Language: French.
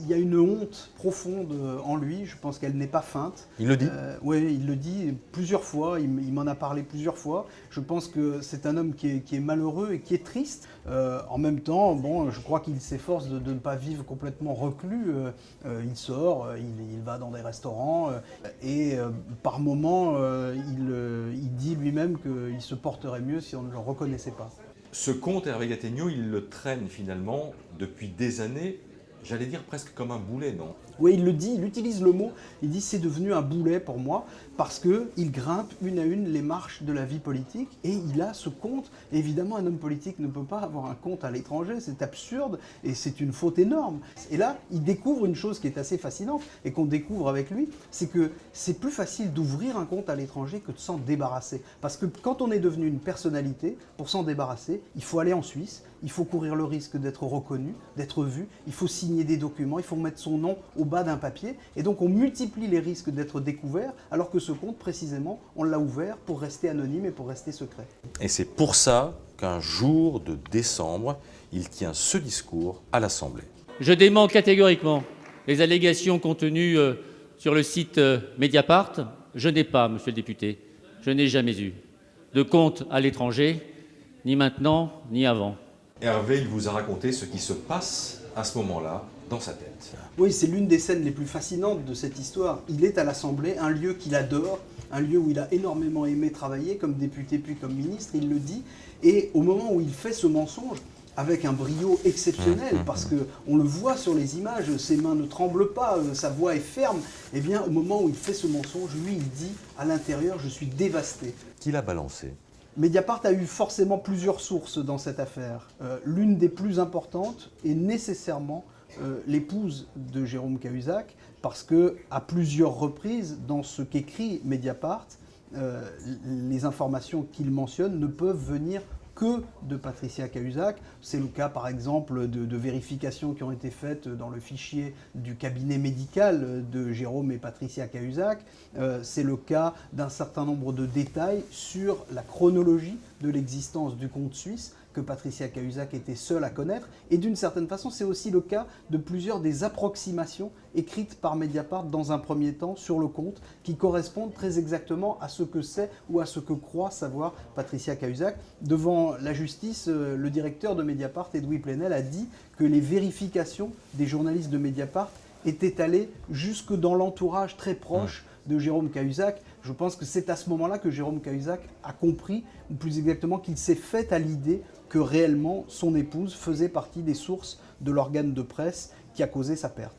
y a une honte profonde en lui, je pense qu'elle n'est pas feinte. Il le dit. Oui, il le dit plusieurs fois, il m'en a parlé plusieurs fois. Je pense que c'est un homme qui est malheureux et qui est triste. En même temps, bon, je crois qu'il s'efforce de ne pas vivre complètement reclus. Il sort, il va dans des restaurants et par moments, il dit lui-même qu'il se porterait mieux si on ne le reconnaissait pas. Ce comte Hervé Gattegno, il le traîne finalement depuis des années, j'allais dire presque comme un boulet, non? Oui, il le dit, il utilise le mot, il dit c'est devenu un boulet pour moi parce qu'il grimpe une à une les marches de la vie politique et il a ce compte. Évidemment, un homme politique ne peut pas avoir un compte à l'étranger, c'est absurde et c'est une faute énorme. Et là, il découvre une chose qui est assez fascinante et qu'on découvre avec lui, c'est que c'est plus facile d'ouvrir un compte à l'étranger que de s'en débarrasser. Parce que quand on est devenu une personnalité, pour s'en débarrasser, il faut aller en Suisse, il faut courir le risque d'être reconnu, d'être vu, il faut signer des documents, il faut mettre son nom au bas d'un papier, et donc on multiplie les risques d'être découvert, alors que ce compte, précisément, on l'a ouvert pour rester anonyme et pour rester secret. Et c'est pour ça qu'un jour de décembre, il tient ce discours à l'Assemblée. Je dément catégoriquement les allégations contenues sur le site Mediapart. Je n'ai pas, monsieur le député, je n'ai jamais eu de compte à l'étranger, ni maintenant, ni avant. Hervé, il vous a raconté ce qui se passe à ce moment-là dans sa tête. Oui, c'est l'une des scènes les plus fascinantes de cette histoire. Il est à l'Assemblée, un lieu qu'il adore, un lieu où il a énormément aimé travailler comme député puis comme ministre, il le dit. Et au moment où il fait ce mensonge, avec un brio exceptionnel, parce qu'on le voit sur les images, ses mains ne tremblent pas, sa voix est ferme, et bien au moment où il fait ce mensonge, lui, il dit à l'intérieur, je suis dévasté. Qui l'a balancé? Mediapart a eu forcément plusieurs sources dans cette affaire. L'une des plus importantes est nécessairement l'épouse de Jérôme Cahuzac, parce qu'à plusieurs reprises, dans ce qu'écrit Mediapart, les informations qu'il mentionne ne peuvent venir que de Patricia Cahuzac. C'est le cas par exemple de vérifications qui ont été faites dans le fichier du cabinet médical de Jérôme et Patricia Cahuzac. C'est le cas d'un certain nombre de détails sur la chronologie de l'existence du compte suisse que Patricia Cahuzac était seule à connaître. Et d'une certaine façon, c'est aussi le cas de plusieurs des approximations écrites par Mediapart dans un premier temps sur le compte, qui correspondent très exactement à ce que sait ou à ce que croit savoir Patricia Cahuzac. Devant la justice, le directeur de Mediapart, Edoui Plenel, a dit que les vérifications des journalistes de Mediapart étaient allées jusque dans l'entourage très proche de Jérôme Cahuzac. Je pense que c'est à ce moment-là que Jérôme Cahuzac a compris, ou plus exactement qu'il s'est fait à l'idée que réellement son épouse faisait partie des sources de l'organe de presse qui a causé sa perte.